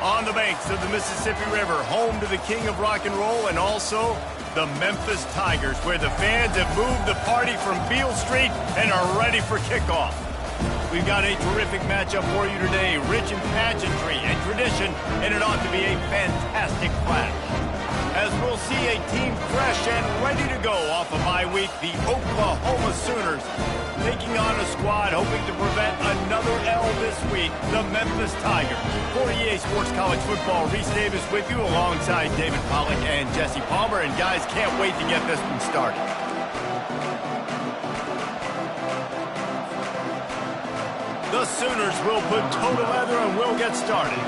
On the banks of the Mississippi River, home to the king of rock and roll and also the Memphis Tigers, where the fans have moved the party from Beale Street and are ready for kickoff. We've got a terrific matchup for you today, rich in pageantry and tradition, and it ought to be a fantastic clash. As we'll see a team fresh and ready to go off a bye week, the Oklahoma Sooners taking on a squad hoping to prevent another L this week, the Memphis Tigers. For EA Sports College Football, Reese Davis with you alongside David Pollack and Jesse Palmer. And guys, can't wait to get this one started. The Sooners will put toe to leather and we'll get started.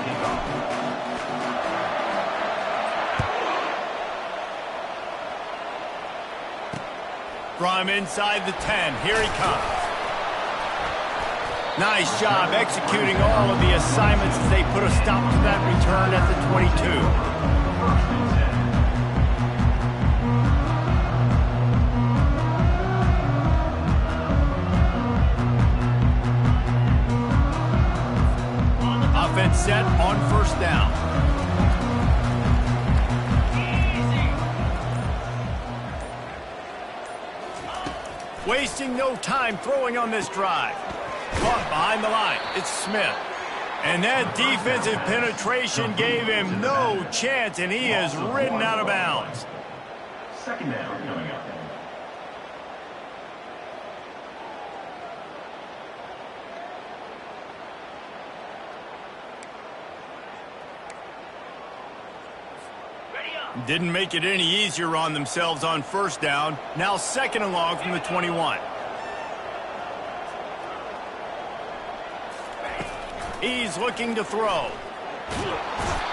From inside the 10, here he comes. Nice job executing all of the assignments as they put a stop to that return at the 22. Offense set on first down. Wasting no time throwing on this drive. Caught behind the line. It's Smith. And that defensive penetration gave him no chance, and he is ridden out of bounds. Second down coming up. Didn't make it any easier on themselves on first down. Now second and long from the 21. He's looking to throw.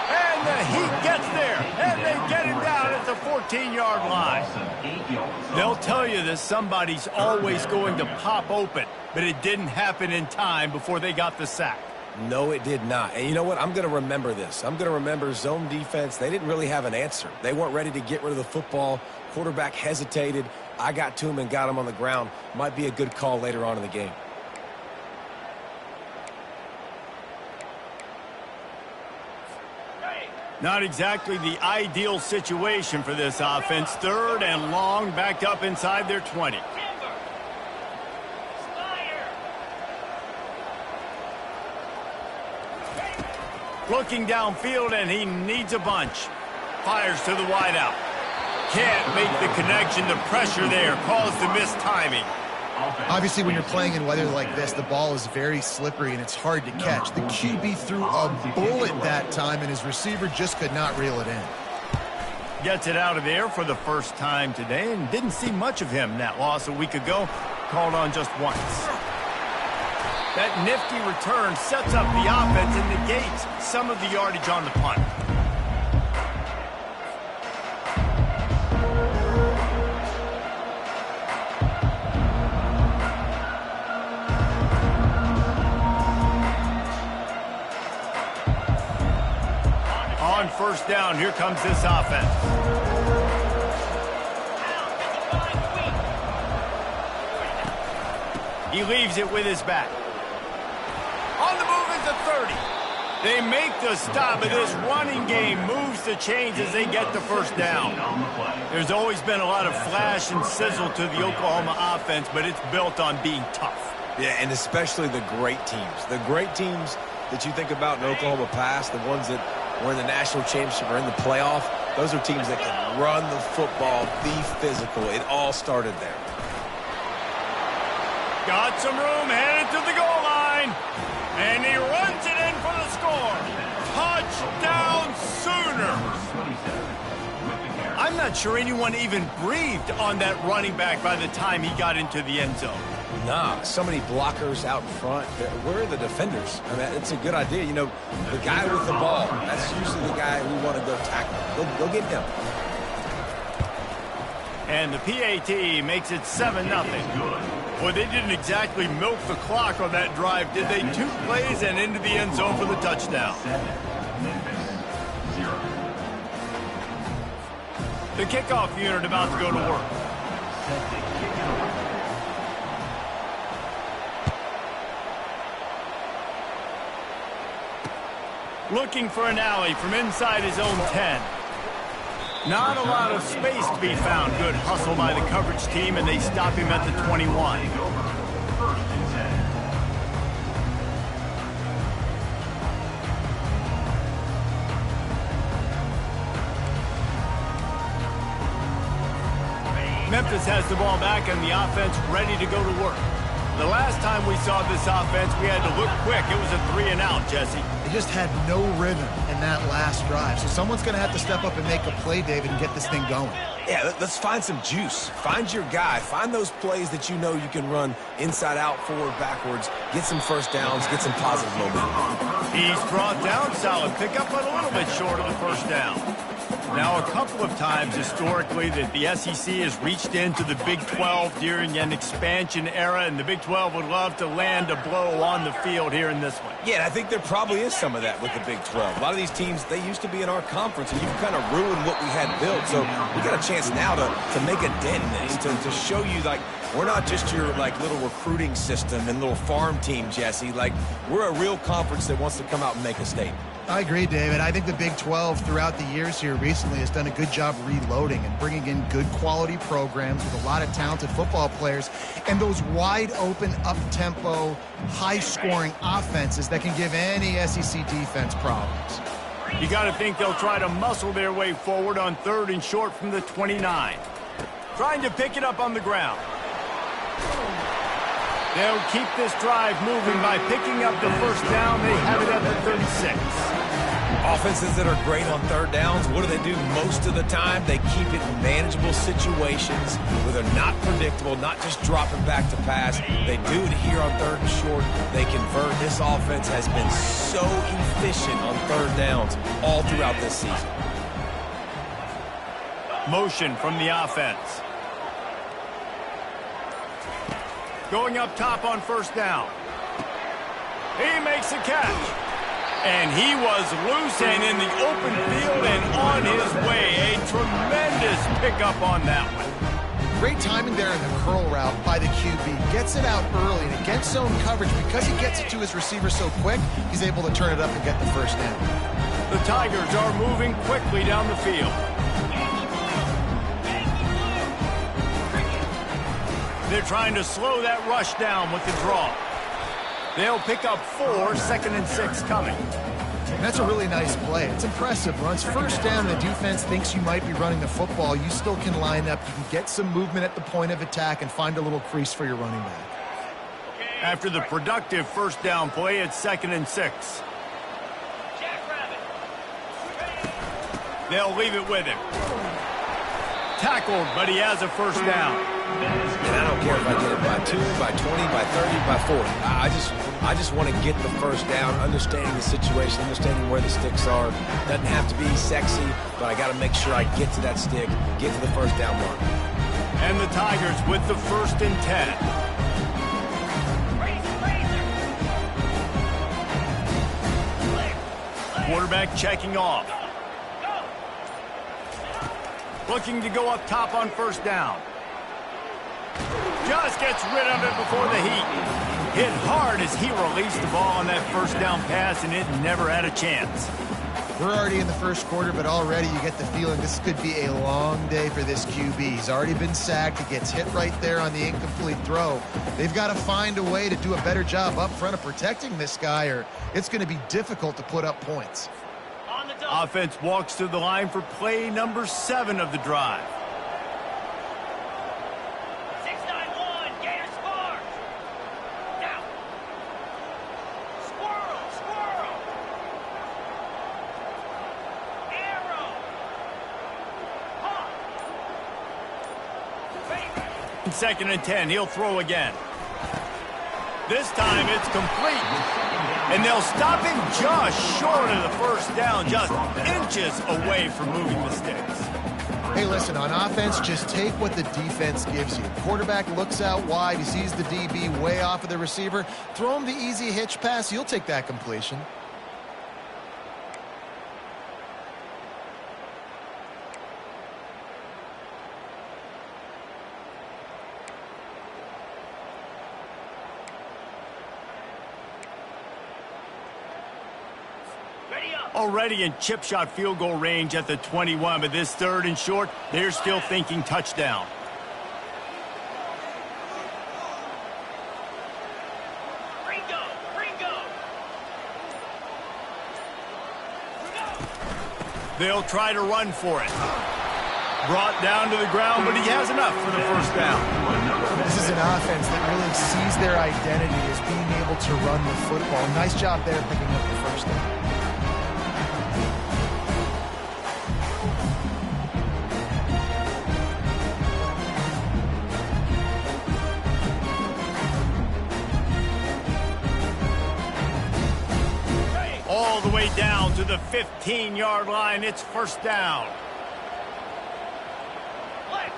And the Heat gets there. And they get him down at the 14-yard line. They'll tell you that somebody's always going to pop open, but it didn't happen in time before they got the sack. No, it did not. And you know what? I'm going to remember this. I'm going to remember zone defense. They didn't really have an answer. They weren't ready to get rid of the football. Quarterback hesitated. I got to him and got him on the ground. Might be a good call later on in the game. Not exactly the ideal situation for this offense. Third and long, backed up inside their 20. Looking downfield, and he needs a bunch. Fires to the wideout. Can't make the connection. The pressure there caused the missed timing. Obviously, when you're playing in weather like this, the ball is very slippery and it's hard to catch. The QB threw a bullet that time, and his receiver just could not reel it in. Gets it out of there for the first time today, and didn't see much of him. That loss a week ago, called on just once. That nifty return sets up the offense and negates some of the yardage on the punt. On first down, here comes this offense. He leaves it with his back. On the move is the 30. They make the stop, but this running game moves the chains as they get the first down. There's always been a lot of flash and sizzle to the Oklahoma offense, but it's built on being tough. Yeah, and especially the great teams. The great teams that you think about in Oklahoma past, the ones that were in the national championship or in the playoff, those are teams that can run the football, be physical. It all started there. Got some room, headed to the goal line. And he runs it in for the score. Touchdown, Sooners. I'm not sure anyone even breathed on that running back by the time he got into the end zone. Nah, so many blockers out in front. Where are the defenders? I mean, it's a good idea. You know, the guy with the ball, that's usually the guy we want to go tackle. Go get him. And the PAT makes it 7-0. Well, they didn't exactly milk the clock on that drive, did they? 2 plays and into the end zone for the touchdown. The kickoff unit about to go to work. Looking for an alley from inside his own 10. Not a lot of space to be found. Good hustle by the coverage team, and they stop him at the 21. Memphis has the ball back and the offense ready to go to work. The last time we saw this offense, we had to look quick. It was a 3-and-out, Jesse. They just had no rhythm in that last drive. So someone's going to have to step up and make a play, David, and get this thing going. Yeah, let's find some juice. Find your guy. Find those plays that you know you can run inside out, forward, backwards. Get some first downs. Get some positive momentum. He's brought down. Solid pickup, but a little bit short of the first down. Now, a couple of times historically that the SEC has reached into the Big 12 during an expansion era, and the Big 12 would love to land a blow on the field here in this one. Yeah, and I think there probably is some of that with the Big 12. A lot of these teams, they used to be in our conference, and you've kind of ruined what we had built. So we got a chance now to make a dent in this, to show you, like, we're not just your, like, little recruiting system and little farm team, Jesse. Like, we're a real conference that wants to come out and make a statement. I agree, David. I think the Big 12 throughout the years here recently has done a good job reloading and bringing in good quality programs with a lot of talented football players and those wide open, up-tempo, high-scoring offenses that can give any SEC defense problems. You got to think they'll try to muscle their way forward on 3rd and short from the 29. Trying to pick it up on the ground. They'll keep this drive moving by picking up the first down. They have it at the 36. Offenses that are great on 3rd downs, what do? Most of the time, they keep it in manageable situations where they're not predictable, not just dropping back to pass. They do it here on 3rd and short. They convert. This offense has been so efficient on 3rd downs all throughout this season. Motion from the offense. Going up top on first down. He makes a catch. And he was loose and in the open field and on his way. A tremendous pickup on that one. Great timing there in the curl route by the QB. Gets it out early and against zone coverage. Because he gets it to his receiver so quick, he's able to turn it up and get the first down. The Tigers are moving quickly down the field. They're trying to slow that rush down with the draw. They'll pick up 4, 2nd and 6 coming. And that's a really nice play. It's impressive. Once first down, the defense thinks you might be running the football. You still can line up. You can get some movement at the point of attack and find a little crease for your running back. After the productive first down play, it's 2nd and 6. They'll leave it with him. Tackled, but he has a first down. And I don't care if I get it by 2, by 20, by 30, by 40. I just want to get the first down, understanding the situation, understanding where the sticks are. Doesn't have to be sexy, but I got to make sure I get to that stick, get to the first down mark. And the Tigers with the 1st and 10. Quarterback checking off. Looking to go up top on first down. Just gets rid of it before the heat. Hit hard as he released the ball on that first down pass, and it never had a chance. We're already in the first quarter, but already you get the feeling this could be a long day for this QB. He's already been sacked. He gets hit right there on the incomplete throw. They've got to find a way to do a better job up front of protecting this guy, or it's going to be difficult to put up points. Offense walks to the line for play number 7 of the drive. 6-9-1, Gator score. Now. Squirrel. Arrow. Hawk. 2nd and 10, he'll throw again. This time it's complete. And they'll stop him just short of the first down, just inches away from moving the sticks. Hey, listen, on offense, just take what the defense gives you. Quarterback looks out wide. He sees the DB way off of the receiver. Throw him the easy hitch pass. You'll take that completion. Ready up. Already in chip shot field goal range at the 21, but this 3rd and short, they're still thinking touchdown. They'll try to run for it. Brought down to the ground, but he has enough for the first down. This is an offense that really sees their identity as being able to run the football. Nice job there picking up the first down. All the way down to the 15-yard line. It's first down. Flex.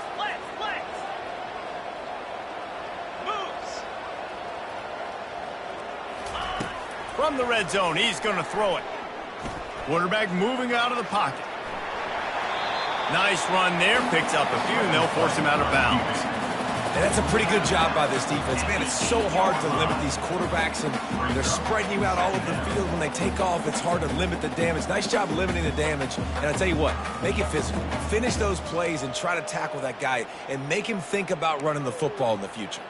Moves. From the red zone, he's going to throw it. Quarterback moving out of the pocket. Nice run there. Picks up a few, and they'll force him out of bounds. And that's a pretty good job by this defense. Man, it's so hard to limit these quarterbacks, and they're spreading you out all over the field. When they take off, it's hard to limit the damage. Nice job limiting the damage. And I tell you what, make it physical. Finish those plays and try to tackle that guy and make him think about running the football in the future.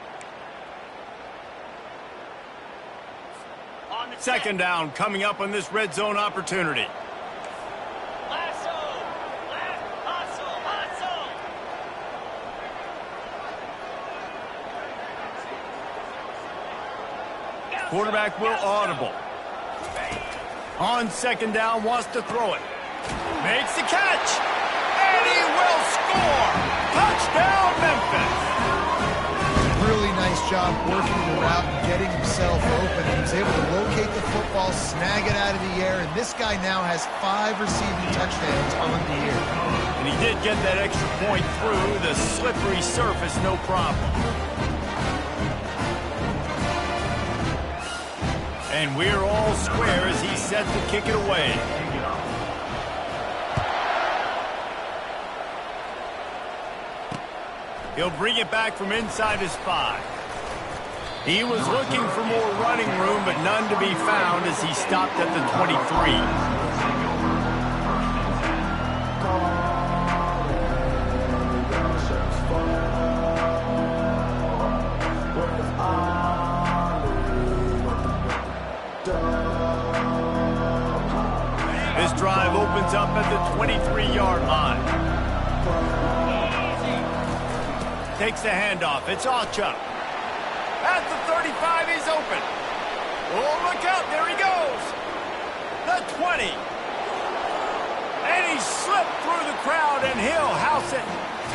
On the 2nd down coming up on this red zone opportunity. Quarterback will audible. On 2nd down, wants to throw it. Makes the catch. And he will score. Touchdown, Memphis. Really nice job working the route and getting himself open. He was able to locate the football, snag it out of the air, and this guy now has 5 receiving touchdowns on the year. And he did get that extra point through the slippery surface, no problem. And we're all square as he's set to kick it away. He'll bring it back from inside his 5. He was looking for more running room, but none to be found as he stopped at the 23. This drive opens up at the 23-yard line. Takes the handoff. It's Alchuk. At the 35, he's open. Oh, look out. There he goes. The 20. And he slipped through the crowd, and he'll house it.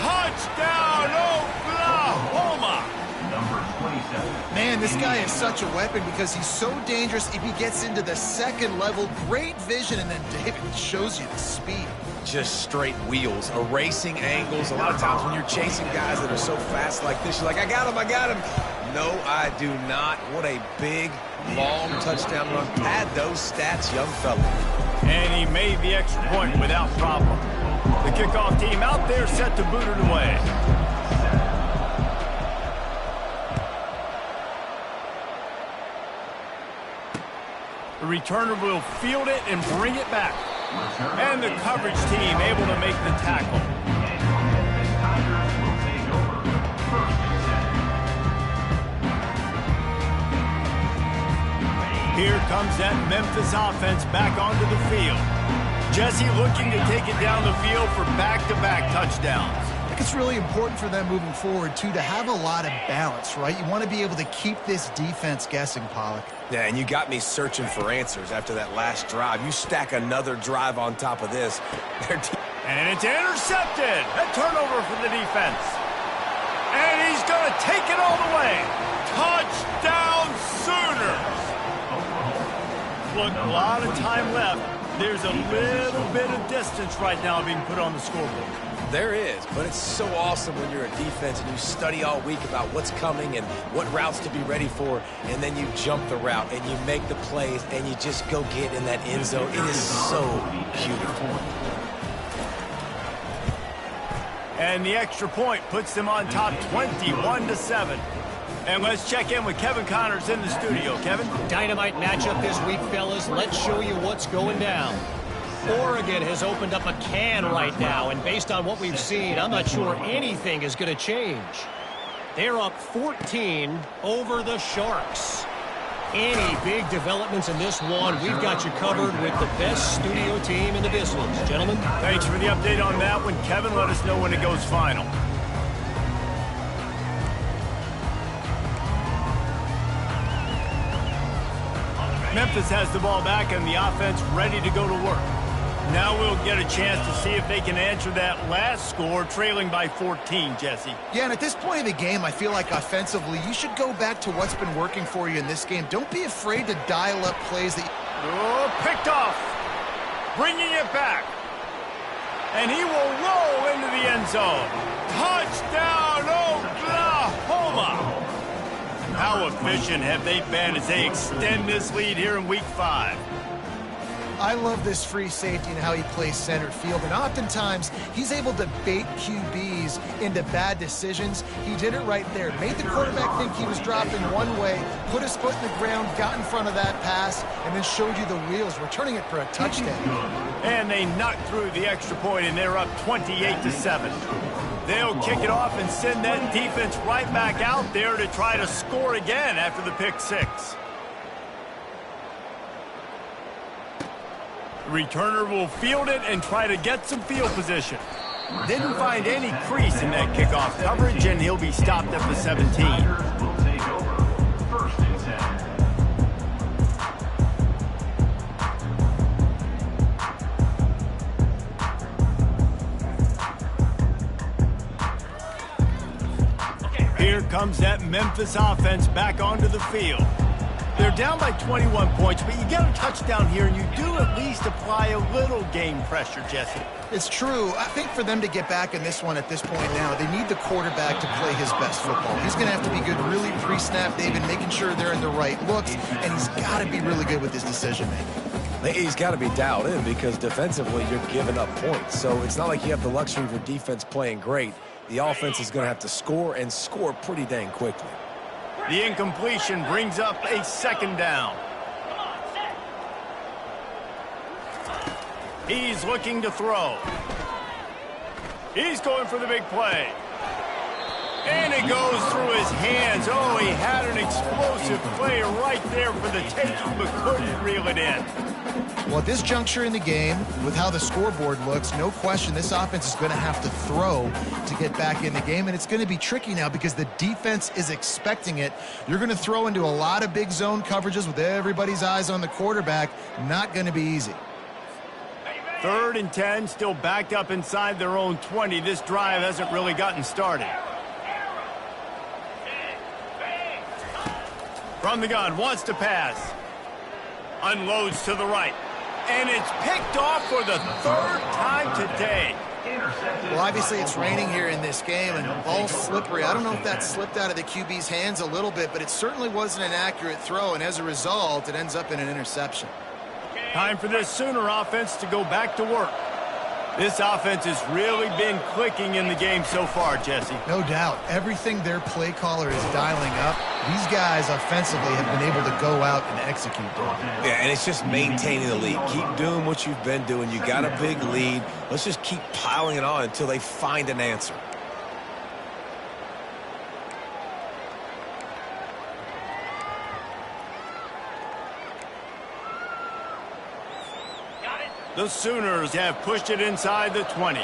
Touchdown, Oklahoma. Number 27. Man, this guy is such a weapon because he's so dangerous if he gets into the 2nd level. Great vision, and then David shows you the speed. Just straight wheels, erasing angles. A lot of times when you're chasing guys that are so fast like this, you're like, I got him. No, I do not. What a big, long touchdown run. Pad those stats, young fella. And he made the extra point without problem. The kickoff team out there set to boot it away. The returner will field it and bring it back. And the coverage team able to make the tackle. Here comes that Memphis offense back onto the field. Jesse looking to take it down the field for back-to-back touchdowns. I think it's really important for them moving forward, too, to have a lot of balance, right? You want to be able to keep this defense guessing, Pollock. Yeah, and you got me searching for answers after that last drive. You stack another drive on top of this. And it's intercepted. A turnover for the defense. And he's going to take it all the way. Touchdown, Sooners. Look, a lot of time left. There's a little bit of distance right now being put on the scoreboard. There is, but it's so awesome when you're a defense and you study all week about what's coming and what routes to be ready for, and then you jump the route and you make the plays and you just go get in that end zone. It is so beautiful. And the extra point puts them on top 21-7. And let's check in with Kevin Connors in the studio. Kevin? Dynamite matchup this week, fellas. Let's show you what's going down. Oregon has opened up a can right now, and based on what we've seen, I'm not sure anything is going to change. They're up 14 over the Sharks. Any big developments in this one, we've got you covered with the best studio team in the business. Gentlemen? Thanks for the update on that one. Kevin, let us know when it goes final. Memphis has the ball back and the offense ready to go to work. Now we'll get a chance to see if they can answer that last score, trailing by 14, Jesse. Yeah, and at this point of the game, I feel like offensively, you should go back to what's been working for you in this game. Don't be afraid to dial up plays that... Oh, picked off. Bringing it back. And he will roll into the end zone. Touchdown, Oklahoma! How efficient have they been as they extend this lead here in Week 5? I love this free safety and how he plays center field, and oftentimes he's able to bait QBs into bad decisions. He did it right there. Made the quarterback think he was dropping one way, put his foot in the ground, got in front of that pass, and then showed you the wheels, returning it for a touchdown. And they knocked through the extra point, and they're up 28-7. They'll kick it off and send that defense right back out there to try to score again after the pick six. The returner will field it and try to get some field position. Didn't find any crease in that kickoff coverage, and he'll be stopped at the 17. Tigers will take over. 1st and 10. Here comes that Memphis offense back onto the field. They're down by 21 points, but you get a touchdown here, and you do at least apply a little game pressure, Jesse. It's true. I think for them to get back in this one at this point now, they need the quarterback to play his best football. He's going to have to be good really pre-snap, David, making sure they're in the right looks, and he's got to be really good with his decision-making. He's got to be dialed in because defensively you're giving up points. So it's not like you have the luxury of your defense playing great. The offense is going to have to score and score pretty dang quickly. The incompletion brings up a 2nd down. He's looking to throw. He's going for the big play. And it goes through his hands. Oh, he had an explosive play right there for the taking, but couldn't reel it in. Well, at this juncture in the game, with how the scoreboard looks, no question this offense is going to have to throw to get back in the game, and it's going to be tricky now because the defense is expecting it. You're going to throw into a lot of big zone coverages with everybody's eyes on the quarterback. Not going to be easy. 3rd and 10, still backed up inside their own 20. This drive hasn't really gotten started. From the gun, wants to pass. Unloads to the right. And it's picked off for the 3rd time today. Well, obviously it's raining here in this game, and the ball's slippery. I don't know if that slipped out of the QB's hands a little bit, but it certainly wasn't an accurate throw, and as a result, it ends up in an interception. Time for this Sooner offense to go back to work. This offense has really been clicking in the game so far, Jesse. No doubt. Everything their play caller is dialing up, these guys offensively have been able to go out and execute. Yeah, and it's just maintaining the lead. Keep doing what you've been doing. You got a big lead. Let's just keep piling it on until they find an answer. The Sooners have pushed it inside the 20.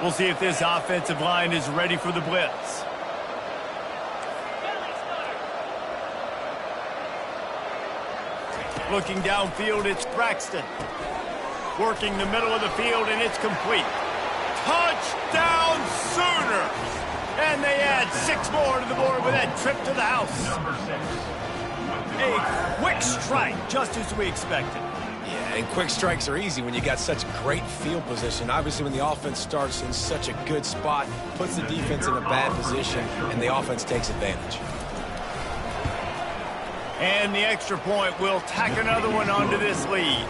We'll see if this offensive line is ready for the blitz. Looking downfield, it's Braxton. Working the middle of the field, and it's complete. Touchdown, Sooners! And they add 6 more to the board with that trip to the house. A quick strike, just as we expected. Yeah, and quick strikes are easy when you got such great field position. Obviously, when the offense starts in such a good spot, puts the defense in a bad position, and the offense takes advantage. And the extra point will tack another one onto this lead.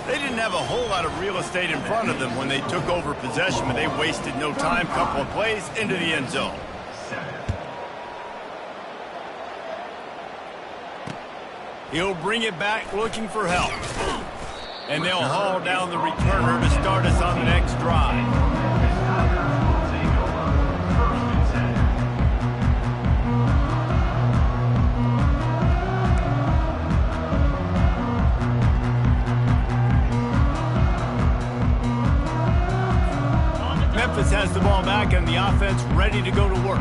They didn't have a whole lot of real estate in front of them when they took over possession, but they wasted no time. Couple of plays into the end zone. He'll bring it back looking for help. And they'll haul down the returner to start us on the next drive. Memphis has the ball back and the offense ready to go to work.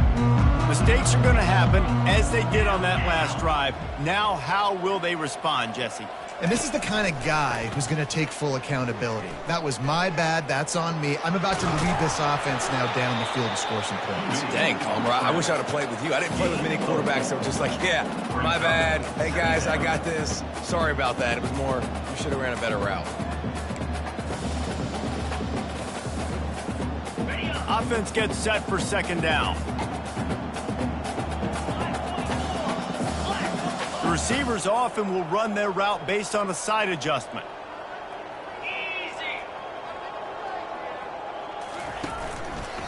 Mistakes are going to happen as they did on that last drive. Now, how will they respond, Jesse? And this is the kind of guy who's going to take full accountability. That was my bad. That's on me. I'm about to lead this offense now down the field and score some points. Dang, Comer, I wish I would have played with you. I didn't play with many quarterbacks that were just like, yeah, my bad. Hey, guys, I got this. Sorry about that. It was more, you should have ran a better route. Offense gets set for second down. The receivers often will run their route based on a side adjustment. Easy.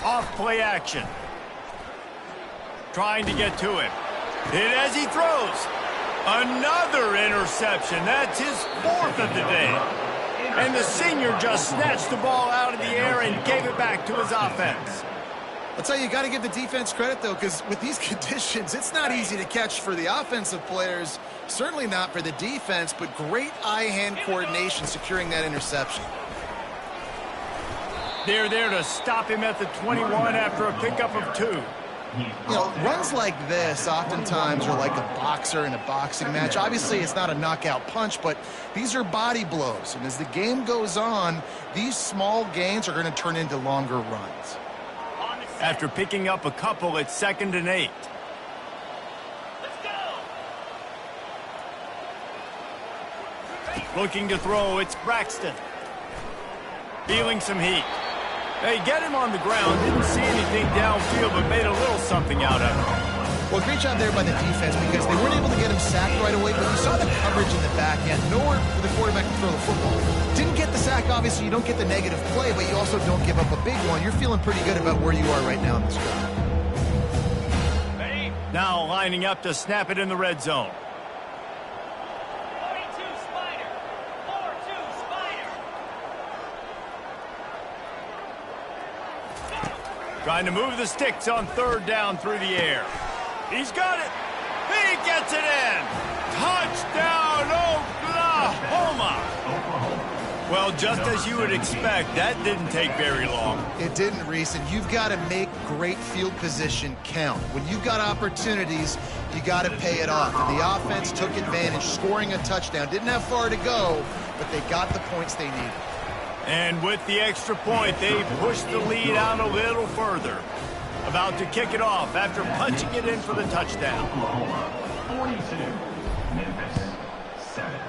Off play action. Trying to get to him. Hit as he throws. Another interception. That's his fourth of the day. And the senior just snatched the ball out of the air and gave it back to his offense. I'll tell you, you got to give the defense credit, though, because with these conditions, it's not easy to catch for the offensive players, certainly not for the defense, but great eye-hand coordination securing that interception. They're there to stop him at the 21 after a pickup of 2. You know, runs like this oftentimes are like a boxer in a boxing match. Obviously, it's not a knockout punch, but these are body blows. And as the game goes on, these small gains are going to turn into longer runs. After picking up a couple, it's 2nd and 8. Let's go. Looking to throw, it's Braxton. Feeling some heat. They get him on the ground, didn't see anything downfield, but made a little something out of it. Well, great job there by the defense because they weren't able to get him sacked right away, but you saw the coverage in the back end. Nowhere for the quarterback to throw the football. Didn't get the sack, obviously. You don't get the negative play, but you also don't give up a big one. You're feeling pretty good about where you are right now in this drive. Now lining up to snap it in the red zone. 42 Spider. 4-2 Spider. Trying to move the sticks on 3rd down through the air. He's got it. He gets it in. Touchdown, Oklahoma. Well, just as you would expect, that didn't take very long. It didn't, Reese, and you've got to make great field position count. When you've got opportunities, you got to pay it off. And the offense took advantage, scoring a touchdown. Didn't have far to go, but they got the points they needed. And with the extra point, they pushed the lead out a little further. About to kick it off after punching it in for the touchdown. Oklahoma 42, Memphis 7.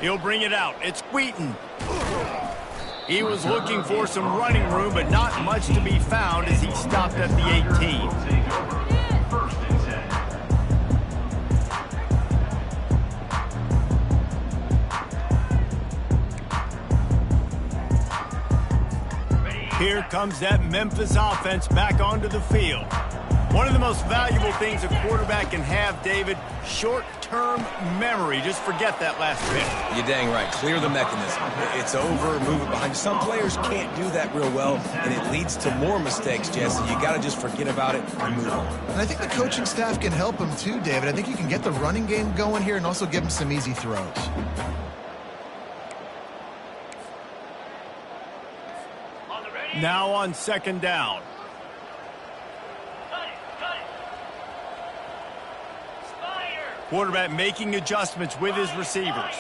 He'll bring it out. It's Wheaton. He was looking for some running room, but not much to be found as he stopped at the 18. Take over. 1st and 10. Here comes that Memphis offense back onto the field. One of the most valuable things a quarterback can have, David, short-term memory. Just forget that last pick. You're dang right. Clear the mechanism. It's over, move it behind you. Some players can't do that real well, and it leads to more mistakes, Jesse. You got to just forget about it and move on. And I think the coaching staff can help him too, David. I think you can get the running game going here and also give him some easy throws. Now on 2nd down. Cut it. Spider. Quarterback making adjustments with his receivers.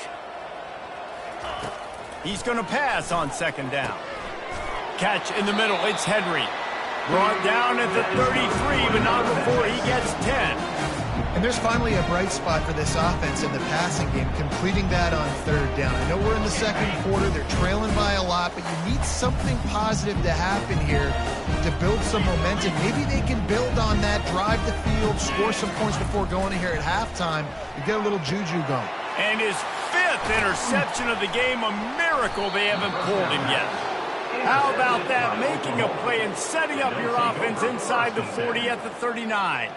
He's going to pass on 2nd down. Catch in the middle. It's Henry. Brought down at the 33, but not before he gets 10. And there's finally a bright spot for this offense in the passing game, completing that on 3rd down. I know we're in the 2nd quarter. They're trailing by a lot, but you need something positive to happen here to build some momentum. Maybe they can build on that, drive the field, score some points before going in here at halftime. You get a little juju going. And his 5th interception of the game, a miracle they haven't pulled him yet. How about that, making a play and setting up your offense inside the 40 at the 39.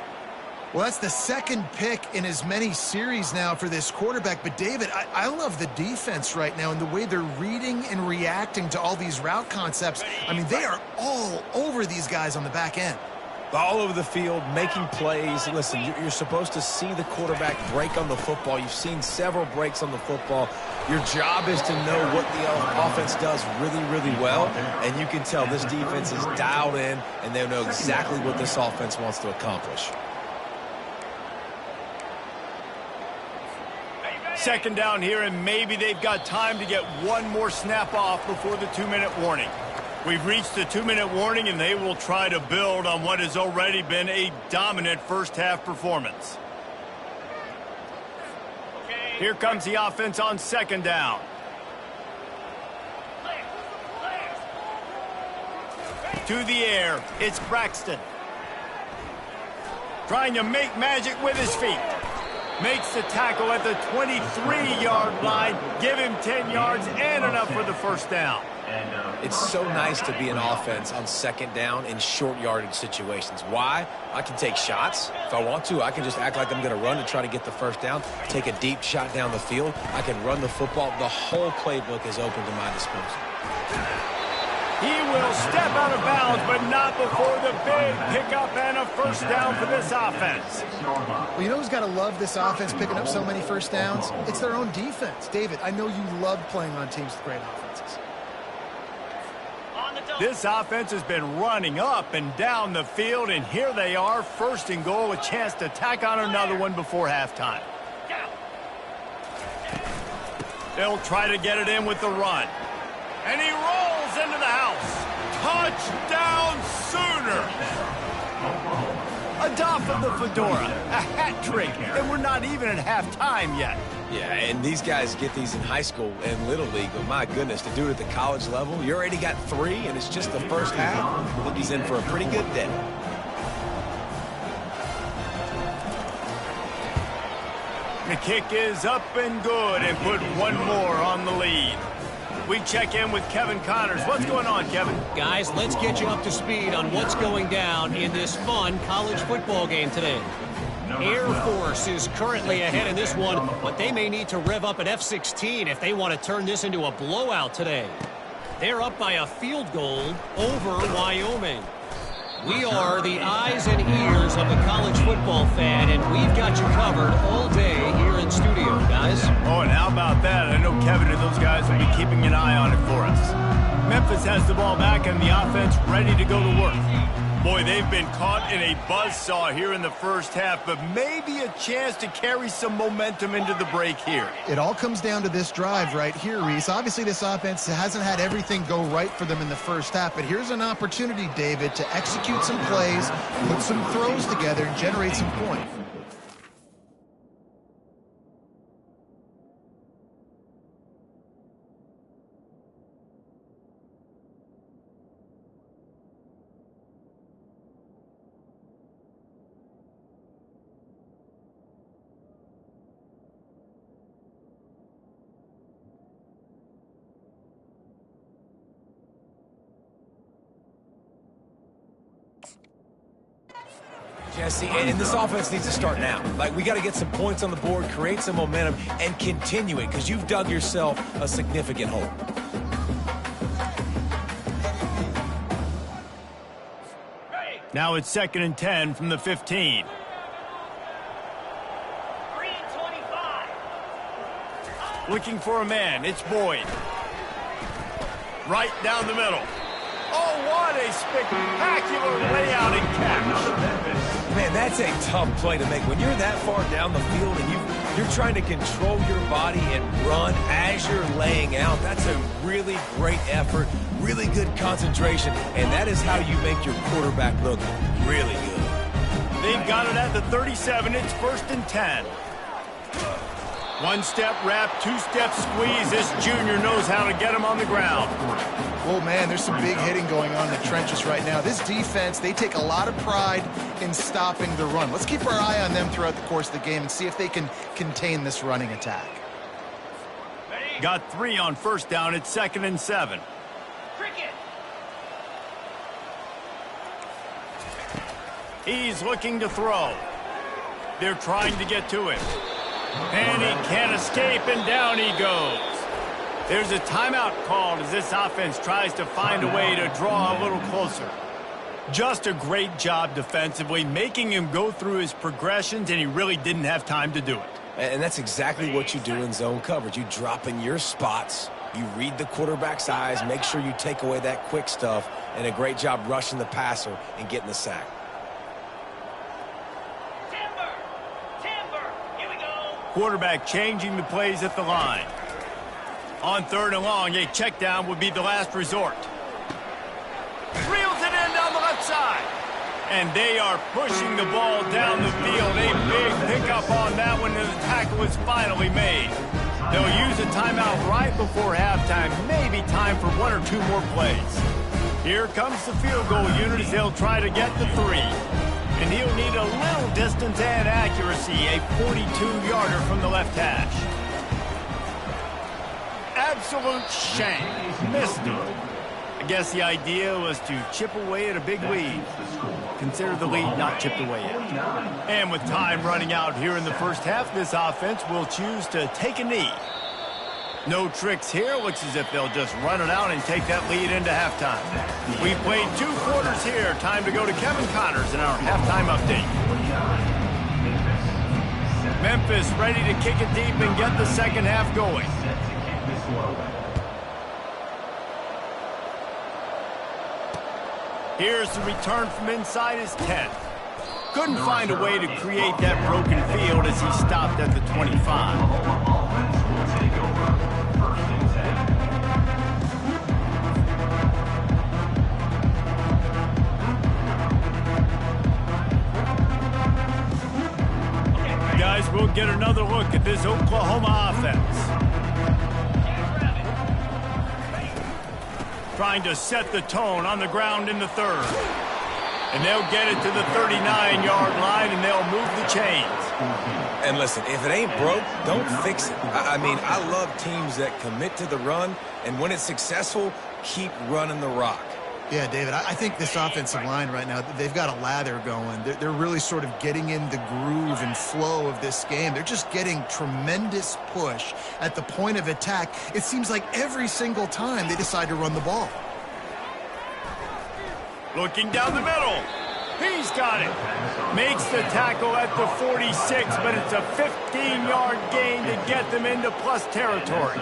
Well, that's the second pick in as many series now for this quarterback. But, David, I love the defense right now and the way they're reading and reacting to all these route concepts. I mean, they are all over these guys on the back end. All over the field, making plays. Listen, you're supposed to see the quarterback break on the football. You've seen several breaks on the football. Your job is to know what the offense does really, really well. And you can tell this defense is dialed in, and they know exactly what this offense wants to accomplish. Second down here, and maybe they've got time to get one more snap off before the 2-minute warning. We've reached the 2-minute warning, and they will try to build on what has already been a dominant first-half performance. Here comes the offense on second down. To the air, it's Braxton. Trying to make magic with his feet. Makes the tackle at the 23-yard line. Give him 10 yards and enough for the first down. It's so nice to be an offense on second down in short yardage situations. Why? I can take shots. If I want to, I can just act like I'm going to run to try to get the first down, take a deep shot down the field. I can run the football. The whole playbook is open to my disposal. He will step out of bounds, but not before the big pickup and a first down for this offense. Well, you know who's got to love this offense picking up so many first downs? It's their own defense. David, I know you love playing on teams with great offenses. This offense has been running up and down the field, and here they are, first and goal, a chance to tack on another one before halftime. They'll try to get it in with the run. And he rolls into the house. Touchdown Sooner! A doff of the fedora, a hat trick, and we're not even at halftime yet. Yeah, and these guys get these in high school and Little League, but my goodness, to do it at the college level, you already got 3, and it's just the first half. I think he's in for a pretty good day. The kick is up and good, and put one more on the lead. We check in with Kevin Connors. What's going on, Kevin? Guys, let's get you up to speed on what's going down in this fun college football game today. Air Force is currently ahead in this one, but they may need to rev up an F-16 if they want to turn this into a blowout today. They're up by a field goal over Wyoming. We are the eyes and ears of the college football fan, and we've got you covered all day here in studio, guys. Oh, and how about that? I know Kevin and those guys will be keeping an eye on it for us. Memphis has the ball back and the offense ready to go to work. Boy, they've been caught in a buzzsaw here in the first half, but maybe a chance to carry some momentum into the break here. It all comes down to this drive right here, Reese. Obviously, this offense hasn't had everything go right for them in the first half, but here's an opportunity, David, to execute some plays, put some throws together, and generate some points. Jesse, and this offense needs to start now. Like, we got to get some points on the board, create some momentum, and continue it, because you've dug yourself a significant hole. Now it's 2nd and 10 from the 15. 3:25. Looking for a man. It's Boyd. Right down the middle. Oh, what a spectacular layout and catch. Man, that's a tough play to make. When you're that far down the field and you're trying to control your body and run as you're laying out, that's a really great effort, really good concentration, and that is how you make your quarterback look really good. They've got it at the 37. It's 1st and 10. One-step wrap, two-step squeeze. This junior knows how to get him on the ground. Oh, man, there's some big hitting going on in the trenches right now. This defense, they take a lot of pride in stopping the run. Let's keep our eye on them throughout the course of the game and see if they can contain this running attack. Got 3 on first down. It's 2nd and 7. Cricket. He's looking to throw. They're trying to get to him. And he can't escape, and down he goes. There's a timeout called as this offense tries to find a way to draw a little closer. Just a great job defensively, making him go through his progressions, and he really didn't have time to do it. And that's exactly what you do in zone coverage. You drop in your spots, you read the quarterback's eyes, make sure you take away that quick stuff, and a great job rushing the passer and getting the sack. Timber, here we go. Quarterback changing the plays at the line. On 3rd and long, a check down would be the last resort. Reels it in down the left side. And they are pushing the ball down the field. A big pickup on that one, and the tackle is finally made. They'll use a timeout right before halftime. Maybe time for 1 or 2 more plays. Here comes the field goal unit as they'll try to get the 3. And he'll need a little distance and accuracy. A 42-yarder from the left hash. Absolute shame. Missed it. I guess the idea was to chip away at a big lead. Consider the lead not chipped away yet. And with time running out here in the first half, this offense will choose to take a knee. No tricks here. Looks as if they'll just run it out and take that lead into halftime. We've played 2 quarters here. Time to go to Kevin Connors in our halftime update. Memphis ready to kick it deep and get the second half going. Here's the return from inside his 10. Couldn't find a way to create that broken field as he stopped at the 25. Guys, we'll get another look at this Oklahoma offense. Trying to set the tone on the ground in the 3rd. And they'll get it to the 39-yard line, and they'll move the chains. And listen, if it ain't broke, don't fix it. I mean, I love teams that commit to the run, and when it's successful, keep running the rock. Yeah, David, I think this offensive line right now, they've got a lather going. They're really sort of getting in the groove and flow of this game. They're just getting tremendous push at the point of attack. It seems like every single time they decide to run the ball. Looking down the middle. He's got it. Makes the tackle at the 46, but it's a 15-yard gain to get them into plus territory.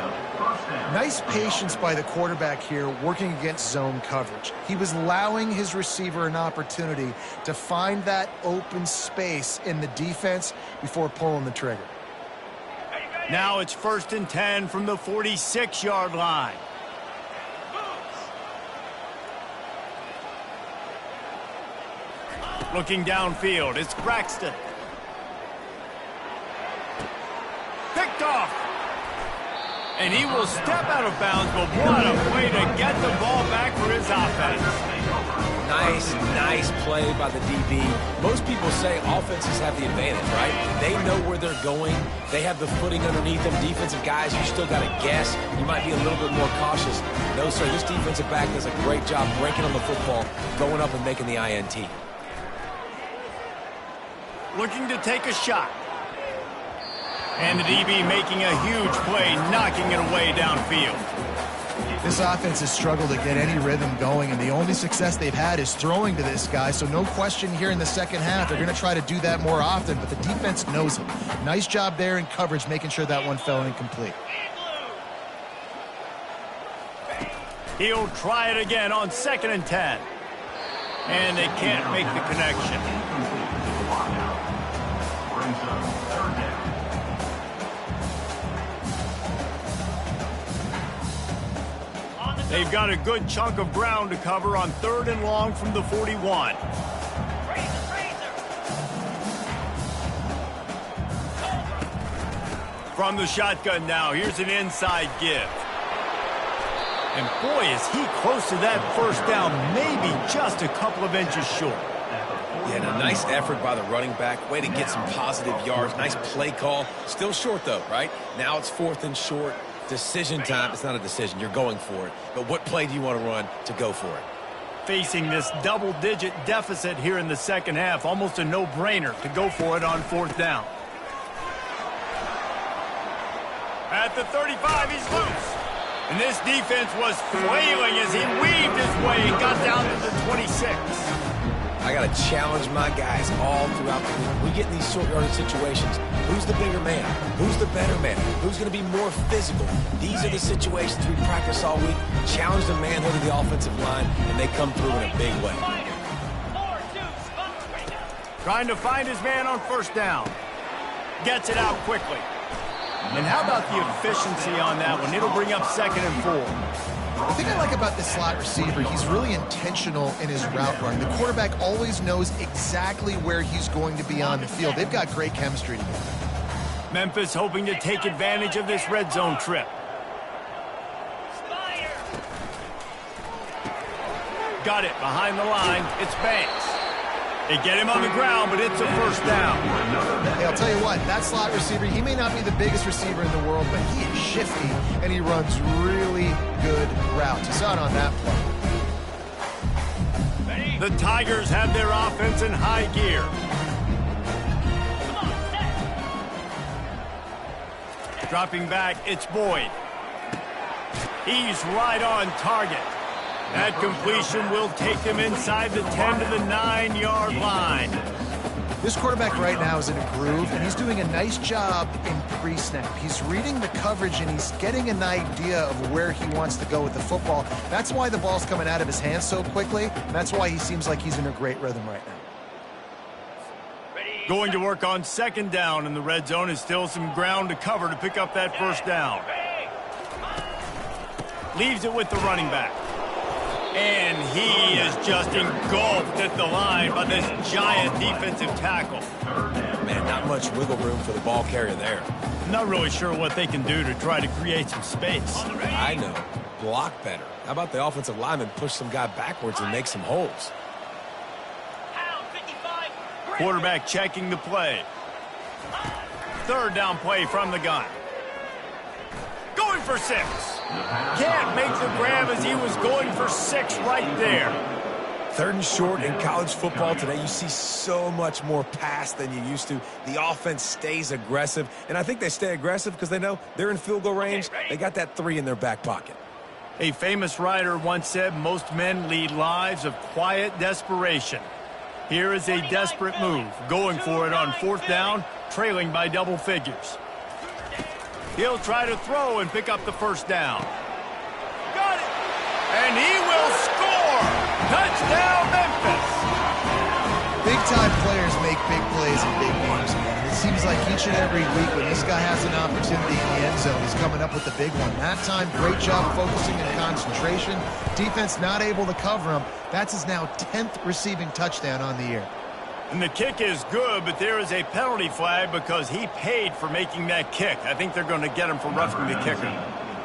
Nice patience by the quarterback here working against zone coverage. He was allowing his receiver an opportunity to find that open space in the defense before pulling the trigger. Now it's 1st and 10 from the 46-yard line. Looking downfield, it's Braxton. Picked off. And he will step out of bounds, but what a way to get the ball back for his offense. Nice play by the DB. Most people say offenses have the advantage, right? They know where they're going. They have the footing underneath them. Defensive guys, you still got to guess. You might be a little bit more cautious. No, sir, this defensive back does a great job breaking on the football, going up and making the INT. Looking to take a shot. And the DB making a huge play, knocking it away downfield. This offense has struggled to get any rhythm going, and the only success they've had is throwing to this guy. So no question here in the second half, they're going to try to do that more often, but the defense knows it. Nice job there in coverage, making sure that one fell incomplete. He'll try it again on 2nd and 10. And they can't make the connection. They've got a good chunk of ground to cover on 3rd and long from the 41. From the shotgun now, here's an inside give. And boy, is he close to that first down, maybe just a couple of inches short. Yeah, and a nice effort by the running back. Way to get some positive yards. Nice play call. Still short, though, right? Now it's 4th and short. Decision time. It's not a decision. You're going for it. But what play do you want to run to go for it? Facing this double-digit deficit here in the second half, almost a no-brainer to go for it on fourth down. At the 35, he's loose. And this defense was flailing as he weaved his way and got down to the 26. I got to challenge my guys all throughout the week. We get in these short yardage situations. Who's the bigger man? Who's the better man? Who's going to be more physical? These are the situations we practice all week. Challenge the manhood of the offensive line, and they come through in a big way. Trying to find his man on first down. Gets it out quickly. And how about the efficiency on that one? It'll bring up second and 4. The thing I like about this slot receiver, he's really intentional in his route run. The quarterback always knows exactly where he's going to be on the field. They've got great chemistry together. Memphis hoping to take advantage of this red zone trip. Got it behind the line. It's Banks. They get him on the ground, but it's a first down. Hey, I'll tell you what, that slot receiver, he may not be the biggest receiver in the world, but he is shifty, and he runs really good routes. You saw it on that play. The Tigers have their offense in high gear. Dropping back, it's Boyd. He's right on target. That completion will take them inside the 10 to the 9-yard line. This quarterback right now is in a groove, and he's doing a nice job in pre-snap. He's reading the coverage, and he's getting an idea of where he wants to go with the football. That's why the ball's coming out of his hands so quickly, and that's why he seems like he's in a great rhythm right now. Going to work on second down in the red zone. Is still some ground to cover to pick up that first down. Leaves it with the running back. And he is just engulfed at the line by this giant defensive tackle. Man, not much wiggle room for the ball carrier there. Not really sure what they can do to try to create some space. I know. Block better. How about the offensive lineman push some guy backwards and make some holes? Quarterback checking the play. Third down play from the gun. Going for 6. Can't make the grab as he was going for 6 right there. Third and short in college football today, you see so much more pass than you used to. The offense stays aggressive, and I think they stay aggressive because they know they're in field goal range. They got that 3 in their back pocket. A famous writer once said most men lead lives of quiet desperation. Here is a desperate move, going for it on fourth down, trailing by double figures. He'll try to throw and pick up the first down. Got it! And he will score! Touchdown, Memphis! Big-time players make big plays in big games, man. It seems like each and every week when this guy has an opportunity in the end zone, he's coming up with the big one. That time, great job focusing and concentration. Defense not able to cover him. That's his now 10th receiving touchdown on the year. And the kick is good, but there is a penalty flag because he paid for making that kick. I think they're going to get him for roughing the kicker.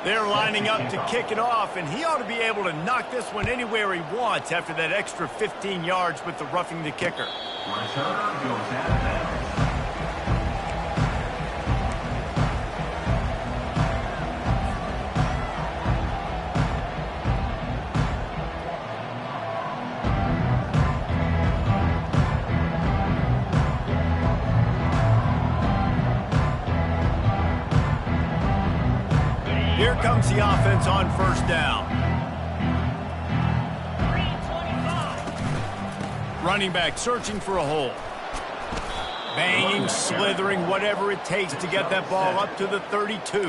They're lining up to kick it off, and he ought to be able to knock this one anywhere he wants after that extra 15 yards with the roughing the kicker. Return goes out of bounds. Here comes the offense on first down. Running back searching for a hole. Banging, slithering, whatever it takes to get that ball up to the 32.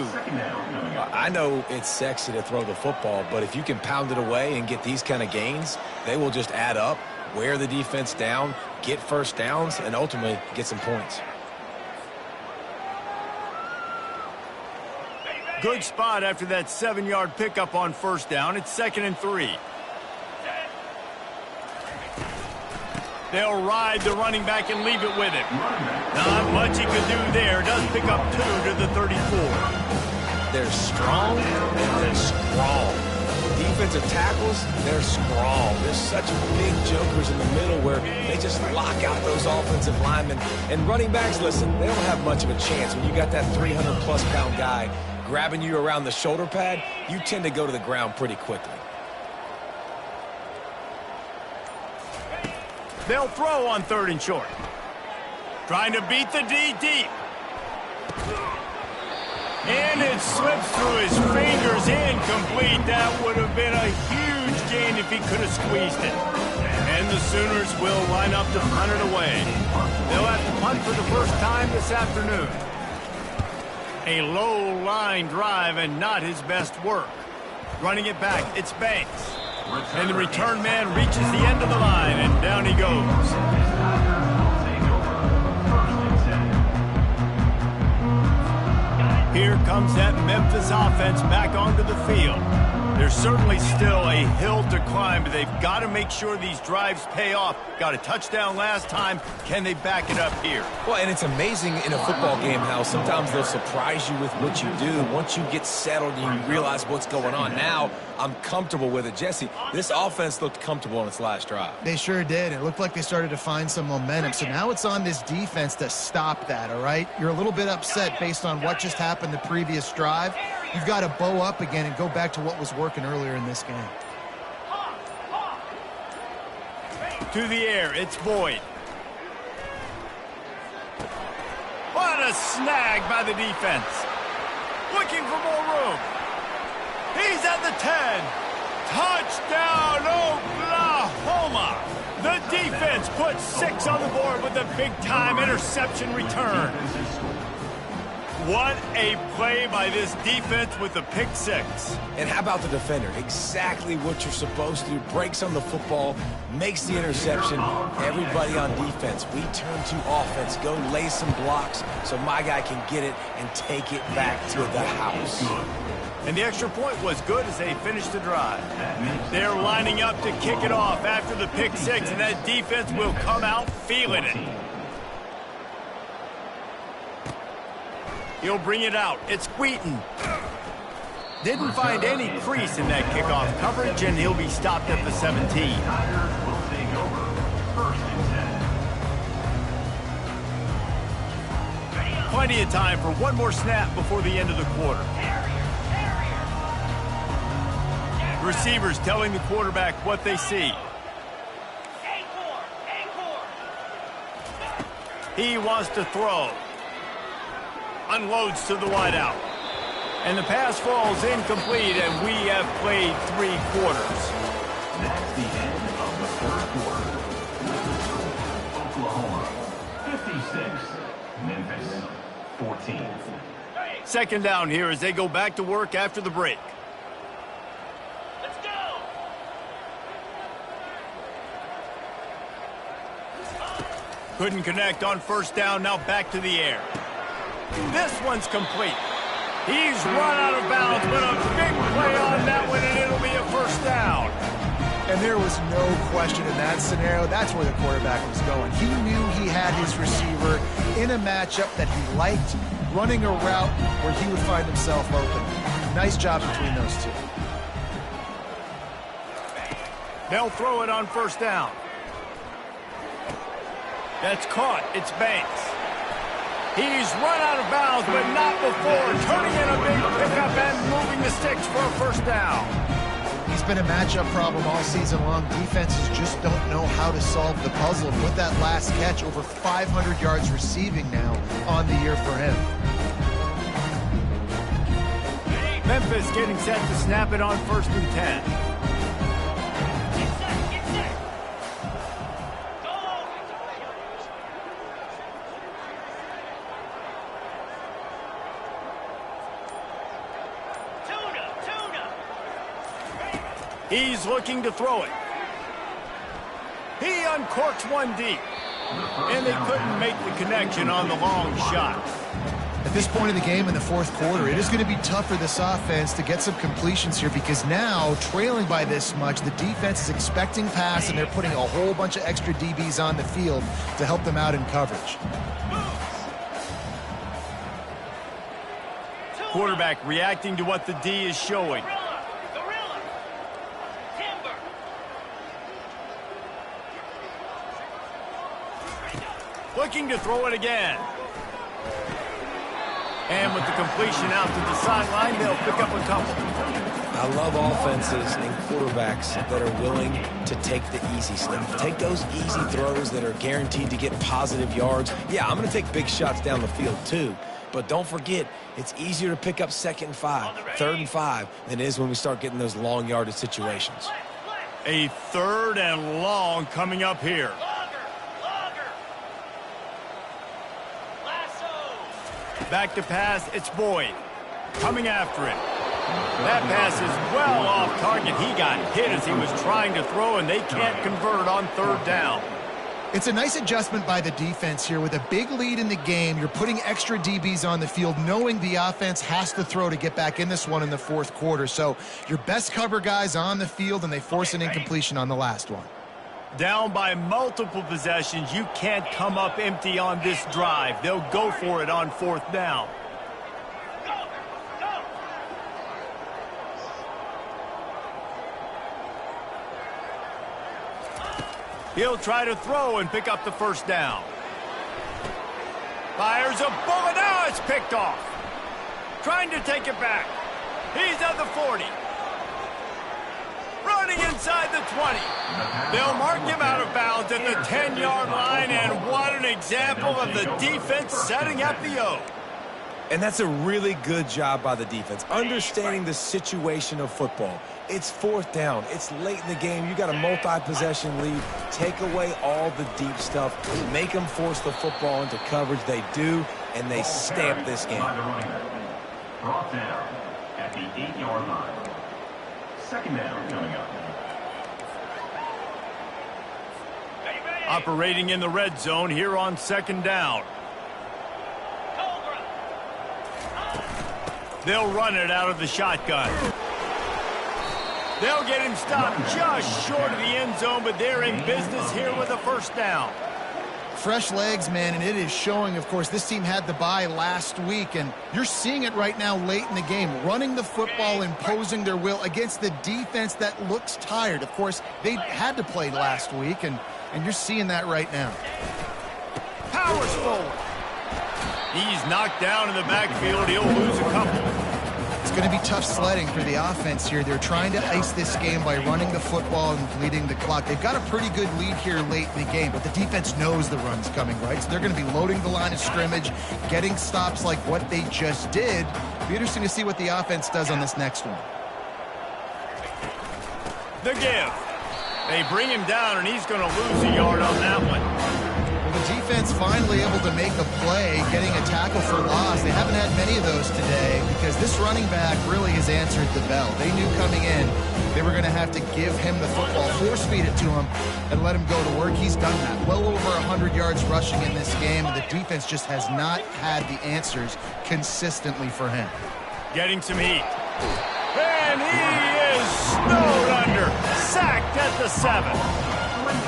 I know it's sexy to throw the football, but if you can pound it away and get these kind of gains, they will just add up, wear the defense down, get first downs, and ultimately get some points. Good spot after that 7-yard pickup on first down. It's 2nd and 3. They'll ride the running back and leave it with him. Not much he could do there. Does pick up 2 to the 34. They're strong and they're scrawl. Defensive tackles, they're scrawl. There's such big jokers in the middle where they just lock out those offensive linemen. And running backs, listen, they don't have much of a chance. When you got that 300-plus pound guy grabbing you around the shoulder pad, you tend to go to the ground pretty quickly. They'll throw on 3rd and short. Trying to beat the D deep. And it slips through his fingers, incomplete. That would have been a huge gain if he could have squeezed it. And the Sooners will line up to punt it away. They'll have to punt for the first time this afternoon. A low line drive and not his best work. Running it back, it's Banks. And the return man reaches the end of the line, and down he goes. Here comes that Memphis offense back onto the field. There's certainly still a hill to climb, but they've got to make sure these drives pay off. Got a touchdown last time. Can they back it up here? Well, and it's amazing in a football game how sometimes they'll surprise you with what you do. Once you get settled and you realize what's going on, now I'm comfortable with it. Jesse, this offense looked comfortable on its last drive. They sure did. It looked like they started to find some momentum. So now it's on this defense to stop that, all right? You're a little bit upset based on what just happened the previous drive. You've got to bow up again and go back to what was working earlier in this game. To the air, it's Boyd. What a snag by the defense. Looking for more room. He's at the 10. Touchdown, Oklahoma. The defense puts 6 on the board with a big-time interception return. What a play by this defense with the pick 6. And how about the defender? Exactly what you're supposed to do. Breaks on the football, makes the interception. Everybody on defense, we turn to offense. Go lay some blocks so my guy can get it and take it back to the house. And the extra point was good as they finished the drive. They're lining up to kick it off after the pick 6, and that defense will come out feeling it. He'll bring it out. It's Wheaton. Didn't find any crease in that kickoff coverage, and he'll be stopped at the 17. Plenty of time for one more snap before the end of the quarter. Receivers telling the quarterback what they see. He wants to throw. Unloads to the wideout. And the pass falls incomplete, and we have played 3 quarters. That's the end of the 3rd quarter. Oklahoma, 56. Memphis, 14. Second down here as they go back to work after the break. Let's go. Couldn't connect on first down, now back to the air. This one's complete. He's run out of bounds, but a big play on that one, and it'll be a first down. And there was no question in that scenario. That's where the quarterback was going. He knew he had his receiver in a matchup that he liked, running a route where he would find himself open. Nice job between those two. They'll throw it on first down. That's caught. It's Banks. He's run out of bounds, but not before turning in a big pickup and moving the sticks for a first down. He's been a matchup problem all season long. Defenses just don't know how to solve the puzzle. With that last catch, over 500 yards receiving now on the year for him. Memphis getting set to snap it on 1st and 10. He's looking to throw it. He uncorks one deep. And they couldn't make the connection on the long shot. At this point in the game in the 4th quarter, it is going to be tough for this offense to get some completions here because now, trailing by this much, the defense is expecting pass, and they're putting a whole bunch of extra DBs on the field to help them out in coverage. Quarterback reacting to what the D is showing. Looking to throw it again. And with the completion out to the sideline, they'll pick up a couple. I love offenses and quarterbacks that are willing to take the easy stuff. Take those easy throws that are guaranteed to get positive yards. Yeah, I'm going to take big shots down the field too. But don't forget, it's easier to pick up 2nd and 5, 3rd and 5 than it is when we start getting those long yardage situations. A 3rd and long coming up here. Back to pass, it's Boyd. Coming after it. That pass is well off target. He got hit as he was trying to throw, and they can't convert on 3rd down. It's a nice adjustment by the defense here. With a big lead in the game, you're putting extra DBs on the field, knowing the offense has to throw to get back in this one in the 4th quarter. So your best cover guys on the field, and they force an incompletion on the last one. Down by multiple possessions, you can't come up empty on this drive. They'll go for it on 4th down. He'll try to throw and pick up the 1st down. Fires a bullet. Now it's picked off. Trying to take it back. He's at the 40. Running inside the 20. They'll mark him out of bounds at the 10-yard line, and what an example of the defense setting up the O. And that's a really good job by the defense, understanding the situation of football. It's 4th down. It's late in the game. You got a multi-possession lead. Take away all the deep stuff. Make them force the football into coverage. They do, and they stamp this game. Brought down at the 8-yard line. 2nd down coming up. Operating in the red zone here on 2nd down. They'll run it out of the shotgun. They'll get him stopped just short of the end zone, but they're in business here with a 1st down. Fresh legs, man, and it is showing. Of course, this team had the bye last week, and you're seeing it right now late in the game. Running the football, imposing their will against the defense that looks tired. Of course, they had to play last week, and you're seeing that right now. Powers forward. He's knocked down in the backfield. He'll lose a couple. It's going to be tough sledding for the offense here. They're trying to ice this game by running the football and bleeding the clock. They've got a pretty good lead here late in the game, but the defense knows the run's coming, right? So they're going to be loading the line of scrimmage, getting stops like what they just did. It'll be interesting to see what the offense does on this next one. The give. They bring him down, and he's going to lose a yard on that one. The defense finally able to make a play, getting a tackle for loss. They haven't had many of those today because this running back really has answered the bell. They knew coming in they were going to have to give him the football, force feed it to him, and let him go to work. He's done that. Well over 100 yards rushing in this game, and the defense just has not had the answers consistently for him. Getting some heat. And he is snowed under. Sacked at the 7.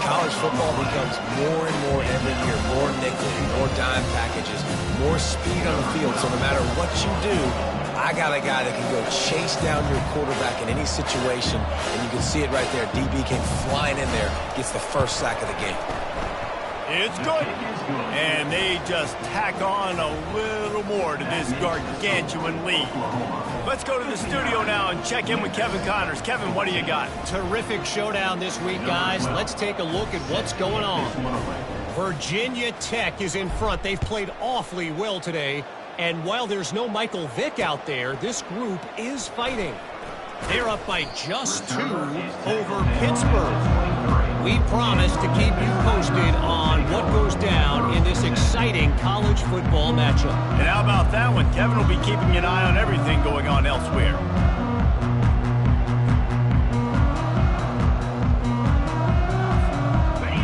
College football becomes more and more every year, more nickel, more dime packages, more speed on the field. So no matter what you do, I got a guy that can go chase down your quarterback in any situation, and you can see it right there. DB came flying in there, gets the 1st sack of the game. It's good. And they just tack on a little more to this gargantuan lead. Let's go to the studio now and check in with Kevin Connors. Kevin, what do you got? Terrific showdown this week, guys. Let's take a look at what's going on. Virginia Tech is in front. They've played awfully well today. And while there's no Michael Vick out there, this group is fighting. They're up by just 2 over Pittsburgh. We promise to keep you posted on what goes down in this exciting college football matchup. And how about that one? Kevin will be keeping an eye on everything going on elsewhere.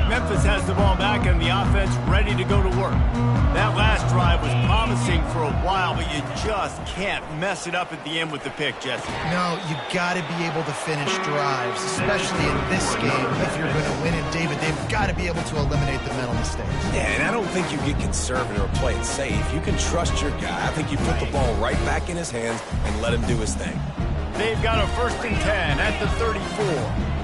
Memphis has the ball back and the offense ready to go to work. That last drive was promising for a while, but you just can't mess it up at the end with the pick, Jesse. No, you got to be able to finish drives, especially in this game. If you're going to win it, David, they've got to be able to eliminate the mental mistakes. Yeah, and I don't think you get conservative or play it safe. You can trust your guy. I think you put the ball right back in his hands and let him do his thing. They've got a 1st and 10 at the 34.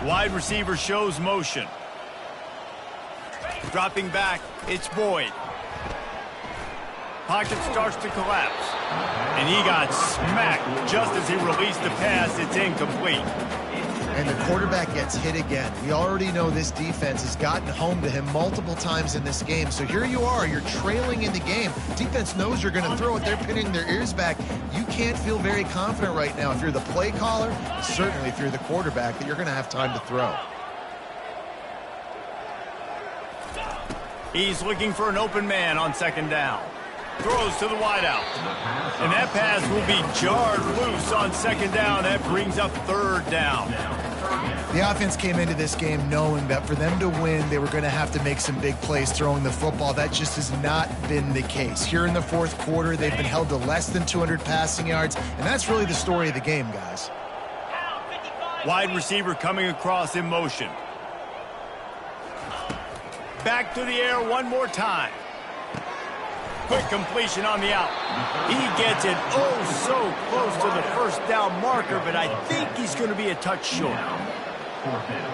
Wide receiver shows motion. Dropping back, it's Boyd. Pocket starts to collapse. And he got smacked just as he released the pass. It's incomplete. And the quarterback gets hit again. We already know this defense has gotten home to him multiple times in this game. So here you are, you're trailing in the game. Defense knows you're going to throw it. They're pinning their ears back. You can't feel very confident right now if you're the play caller, certainly if you're the quarterback, that you're going to have time to throw. He's looking for an open man on second down. Throws to the wideout. And that pass will be jarred loose on second down. That brings up third down. The offense came into this game knowing that for them to win, they were going to have to make some big plays throwing the football. That just has not been the case. Here in the fourth quarter, they've been held to less than 200 passing yards, and that's really the story of the game, guys. Wide receiver coming across in motion. Back to the air one more time. Quick completion on the out. He gets it oh so close to the first down marker, but I think he's going to be a touch short. Fourth down.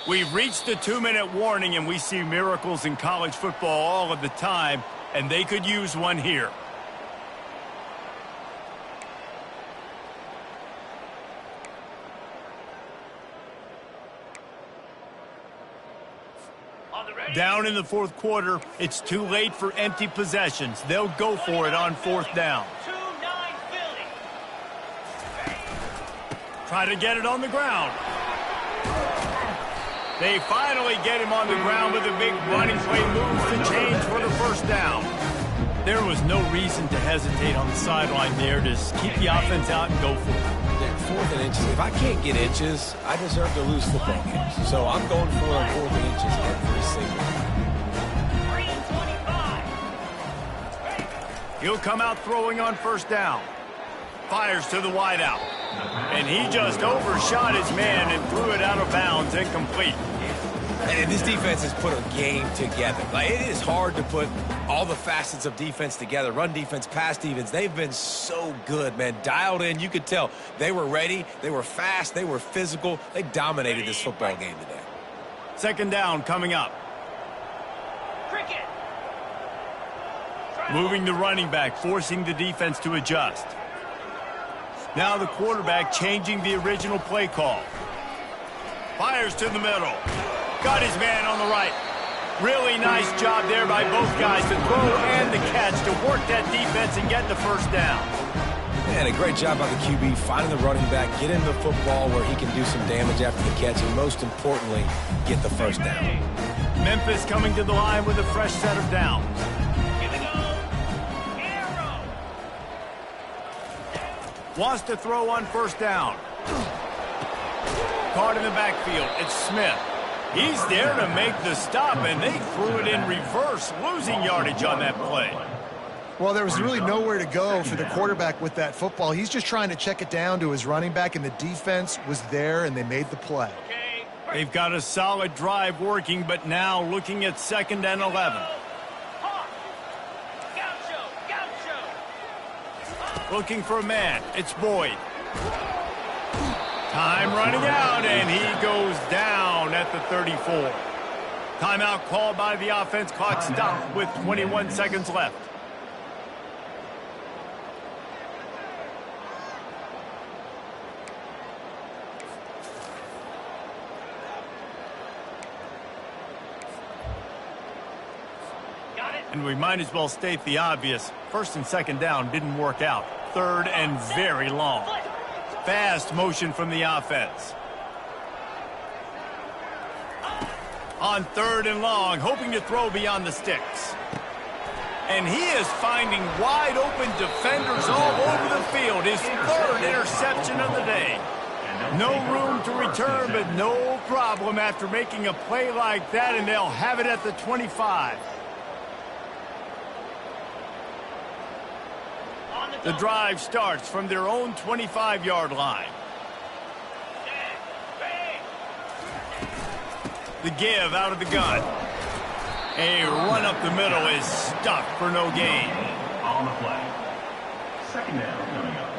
We've reached the 2-minute warning, and we see miracles in college football all of the time, and they could use one here. Down in the fourth quarter, it's too late for empty possessions. They'll go for it on fourth down. Try to get it on the ground. They finally get him on the ground with a big running play moves to change for the first down. There was no reason to hesitate on the sideline there. Just keep the offense out and go for it. Fourth and inches. If I can't get inches, I deserve to lose football games. So I'm going for it on fourth and inches every single time. He'll come out throwing on first down. Fires to the wideout. And he just overshot his man and threw it out of bounds, incomplete. And this defense has put a game together. Like, it is hard to put all the facets of defense together. Run defense, pass defense. They've been so good, man. Dialed in. You could tell they were ready. They were fast. They were physical. They dominated this football game today. Second down coming up. Moving the running back, forcing the defense to adjust. Now the quarterback changing the original play call. Fires to the middle. Got his man on the right. Really nice job there by both guys to throw and the catch to work that defense and get the first down. And a great job by the QB finding the running back, get him the football where he can do some damage after the catch, and most importantly, get the first down. Memphis coming to the line with a fresh set of downs. Wants to throw on first down. Caught in the backfield. It's Smith. He's there to make the stop, and they threw it in reverse, losing yardage on that play. Well, there was really nowhere to go for the quarterback with that football. He's just trying to check it down to his running back, and the defense was there, and they made the play. They've got a solid drive working, but now looking at 2nd and 11. Looking for a man. It's Boyd. Time running out, and he goes down at the 34. Timeout called by the offense. Clock stopped with 21 seconds left. And we might as well state the obvious. 1st and 2nd down didn't work out. 3rd and very long. Fast motion from the offense. On 3rd and long, hoping to throw beyond the sticks. And he is finding wide open defenders all over the field. His 3rd interception of the day. No room to return, but no problem after making a play like that, and they'll have it at the 25. The drive starts from their own 25-yard line. The give out of the gun. A run up the middle is stuffed for no gain. On the play. 2nd down coming up.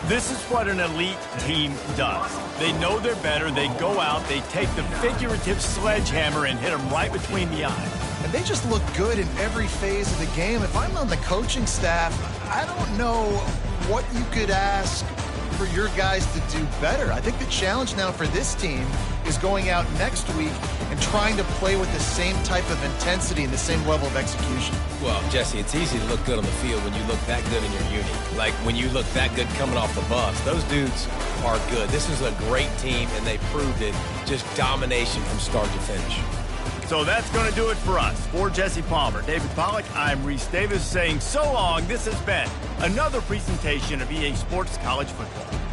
This is what an elite team does. They know they're better. They go out, they take the figurative sledgehammer and hit them right between the eyes. And they just look good in every phase of the game. If I'm on the coaching staff, I don't know what you could ask for your guys to do better. I think the challenge now for this team is going out next week and trying to play with the same type of intensity and the same level of execution. Well, Jesse, it's easy to look good on the field when you look that good in your uni. Like when you look that good coming off the bus. Those dudes are good. This is a great team, and they proved it. Just domination from start to finish. So that's going to do it for us. For Jesse Palmer, David Pollack, I'm Reese Davis saying so long. This has been another presentation of EA Sports College Football.